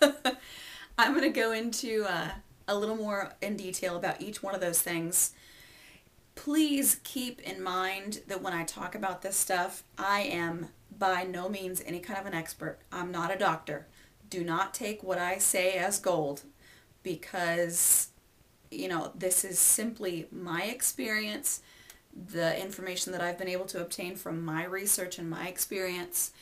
I'm going to go into a little more in detail about each one of those things. Please keep in mind that when I talk about this stuff, I am by no means any kind of an expert. I'm not a doctor. Do not take what I say as gold because, this is simply my experience, the information that I've been able to obtain from my research and my experience.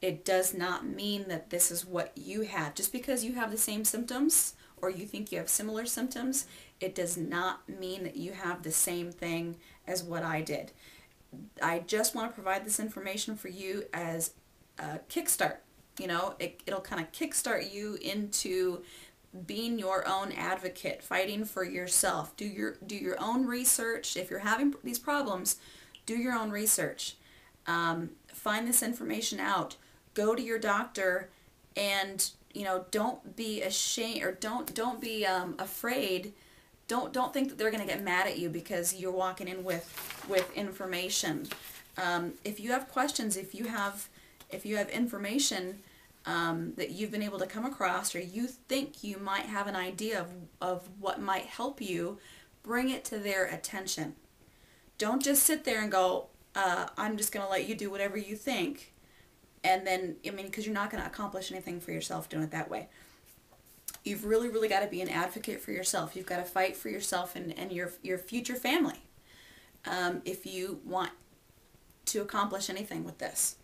It does not mean that this is what you have. Just because you have the same symptoms or you think you have similar symptoms, it does not mean that you have the same thing as what I did. I just want to provide this information for you as a kickstart. It'll kind of kickstart you into being your own advocate, fighting for yourself. Do your own research. If you're having these problems, do your own research. Find this information out. Go to your doctor, and don't be ashamed, or don't be afraid. Don't think that they're going to get mad at you because you're walking in with information. If you have questions, if you have information that you've been able to come across, or you think you might have an idea of what might help you, bring it to their attention. Don't just sit there and go, I'm just going to let you do whatever you think. And then, because you're not going to accomplish anything for yourself doing it that way. You've really, really got to be an advocate for yourself. You've got to fight for yourself and your future family if you want to accomplish anything with this.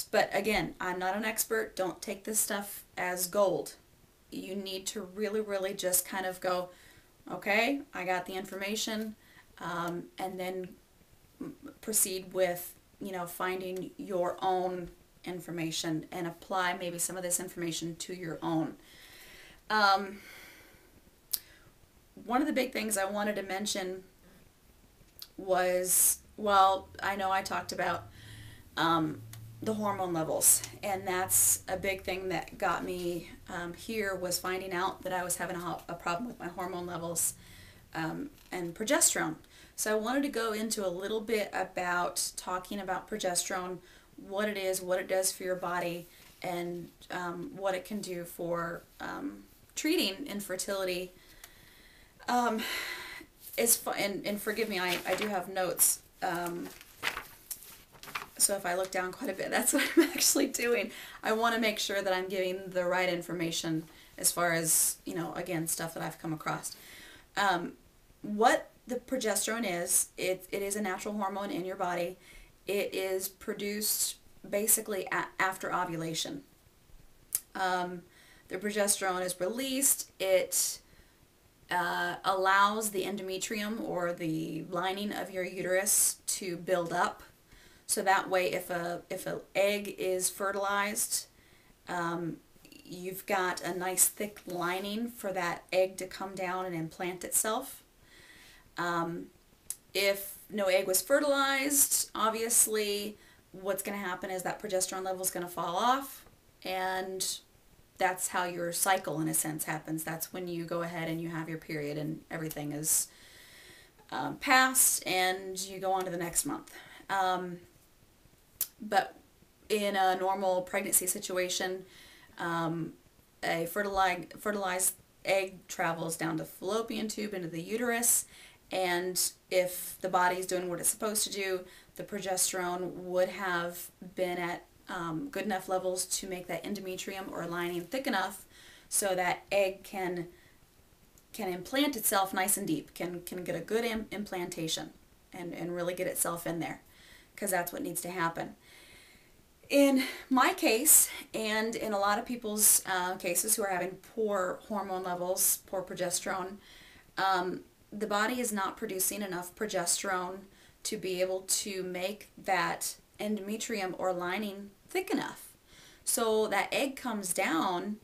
But again, I'm not an expert. Don't take this stuff as gold. You need to really, really just kind of go, okay, I got the information, and then proceed with, finding your own information and apply maybe some of this information to your own. One of the big things I wanted to mention was, well, I know I talked about the hormone levels, and that's a big thing that got me here, was finding out that I was having a problem with my hormone levels and progesterone. So I wanted to go into a little bit about talking about progesterone, what it is, what it does for your body, and what it can do for treating infertility. And forgive me, I do have notes. So if I look down quite a bit, that's what I'm actually doing. I want to make sure that I'm giving the right information as far as, again, stuff that I've come across. What the progesterone is, it is a natural hormone in your body. It is produced basically after ovulation. The progesterone is released. It allows the endometrium, or the lining of your uterus, to build up. So that way, if an egg is fertilized, you've got a nice thick lining for that egg to come down and implant itself. If no egg was fertilized, obviously what's going to happen is that progesterone level is going to fall off, and that's how your cycle, in a sense, happens. That's when you go ahead and you have your period and everything is passed, and you go on to the next month. But in a normal pregnancy situation, a fertilized egg travels down the fallopian tube into the uterus, and if the body is doing what it's supposed to do, the progesterone would have been at good enough levels to make that endometrium or lining thick enough so that egg can implant itself nice and deep, can get a good implantation and really get itself in there, because that's what needs to happen. In my case, and in a lot of people's cases who are having poor hormone levels, poor progesterone, the body is not producing enough progesterone to be able to make that endometrium or lining thick enough. So that egg comes down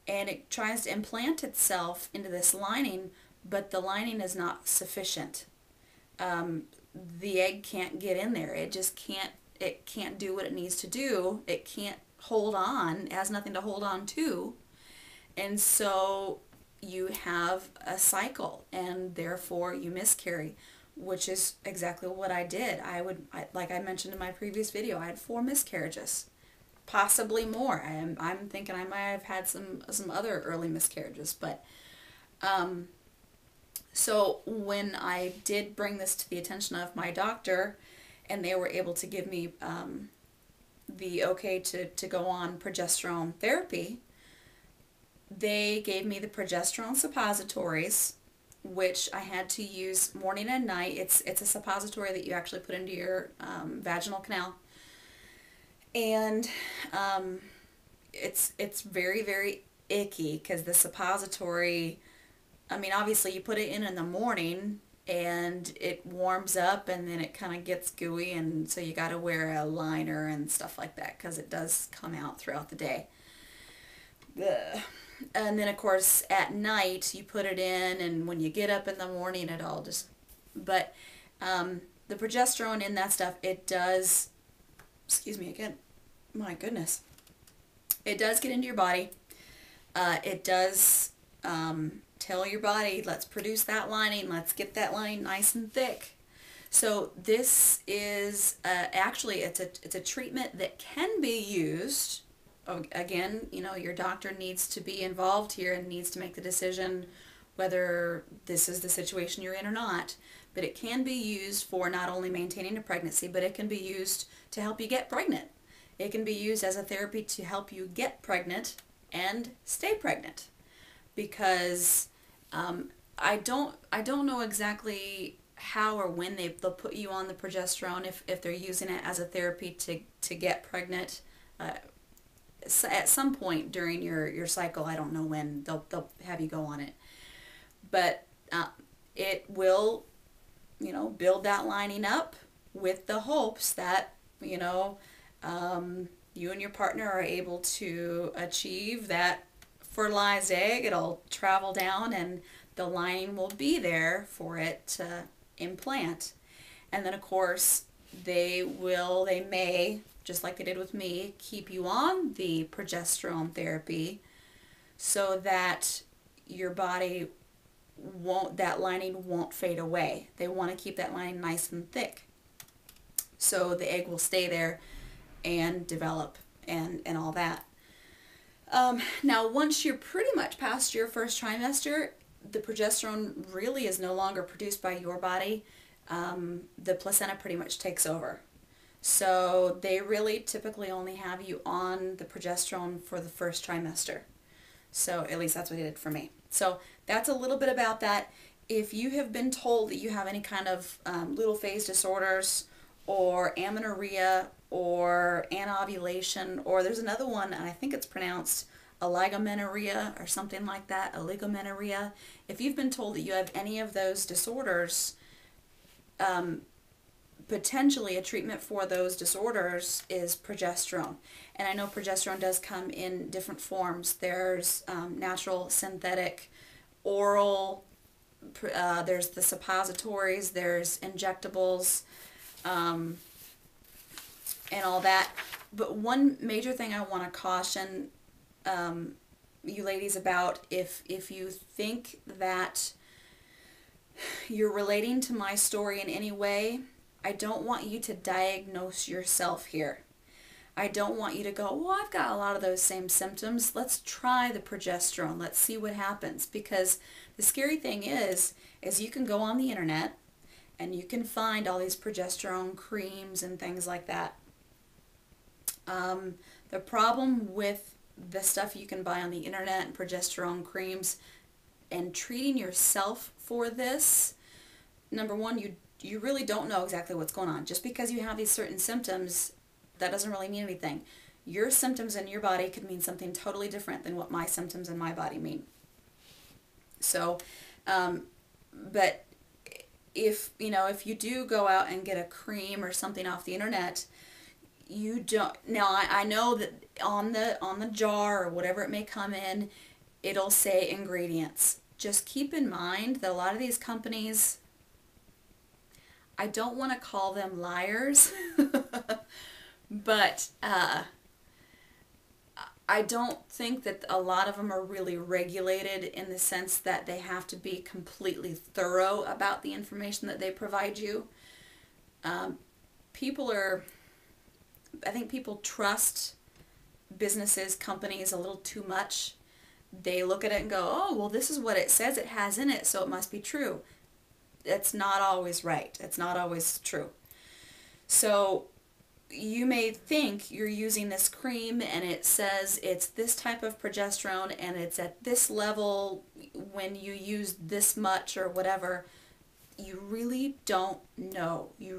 and it tries to implant itself into this lining, but the lining is not sufficient. The egg can't get in there. It just can't do what it needs to do. It can't hold on. It has nothing to hold on to. And so you have a cycle, and therefore you miscarry, which is exactly what I did. Like I mentioned in my previous video, I had 4 miscarriages. possibly more. I'm thinking I might have had some other early miscarriages, but so when I did bring this to the attention of my doctor, and they were able to give me the okay to go on progesterone therapy, they gave me the progesterone suppositories, which I had to use morning and night. It's a suppository that you actually put into your vaginal canal, and it's very, very icky because the suppository, I mean, obviously you put it in the morning and it warms up and then it kind of gets gooey, and so you got to wear a liner and stuff like that because it does come out throughout the day. Ugh. And then of course at night you put it in, and when you get up in the morning it all just, but the progesterone in that stuff, it does, excuse me again, my goodness, it does get into your body. It does tell your body, let's produce that lining, let's get that lining nice and thick. So this is actually it's a treatment that can be used. Again, you know, your doctor needs to be involved here and needs to make the decision whether this is the situation you're in or not. But it can be used for not only maintaining a pregnancy, but it can be used to help you get pregnant. It can be used as a therapy to help you get pregnant and stay pregnant. Because I don't know exactly how or when they'll put you on the progesterone, if they're using it as a therapy to get pregnant. At some point during your cycle, I don't know when they'll have you go on it, but it will, you know, build that lining up with the hopes that, you know, you and your partner are able to achieve that fertilized egg. It'll travel down and the lining will be there for it to implant. And then of course they may, just like they did with me, keep you on the progesterone therapy so that your body that lining won't fade away. They want to keep that lining nice and thick so the egg will stay there and develop and all that. Now once you're pretty much past your first trimester, the progesterone really is no longer produced by your body. The placenta pretty much takes over. So they really typically only have you on the progesterone for the first trimester. So at least that's what they did for me. So that's a little bit about that. If you have been told that you have any kind of luteal phase disorders or amenorrhea or anovulation, or there's another one, and I think it's pronounced oligomenorrhea or something like that, oligomenorrhea. If you've been told that you have any of those disorders, potentially a treatment for those disorders is progesterone. And I know progesterone does come in different forms. There's natural, synthetic, oral, there's the suppositories, there's injectables, and all that. But one major thing I want to caution you ladies about, if you think that you're relating to my story in any way, I don't want you to diagnose yourself here. I don't want you to go, well, I've got a lot of those same symptoms. Let's try the progesterone. Let's see what happens. Because the scary thing is you can go on the internet and you can find all these progesterone creams and things like that. The problem with the stuff you can buy on the internet and progesterone creams and treating yourself for this, number one, you really don't know exactly what's going on. Just because you have these certain symptoms, that doesn't really mean anything. Your symptoms in your body could mean something totally different than what my symptoms in my body mean. So, but if you do go out and get a cream or something off the internet, you don't. Now I know that on the jar or whatever it may come in, it'll say ingredients. Just keep in mind that a lot of these companies, I don't want to call them liars, but I don't think that a lot of them are really regulated in the sense that they have to be completely thorough about the information that they provide you. I think people trust businesses, companies a little too much. They look at it and go, oh, well, this is what it says it has in it, so it must be true. It's not always right. It's not always true. So you may think you're using this cream and it says it's this type of progesterone and it's at this level when you use this much or whatever. You really don't know. You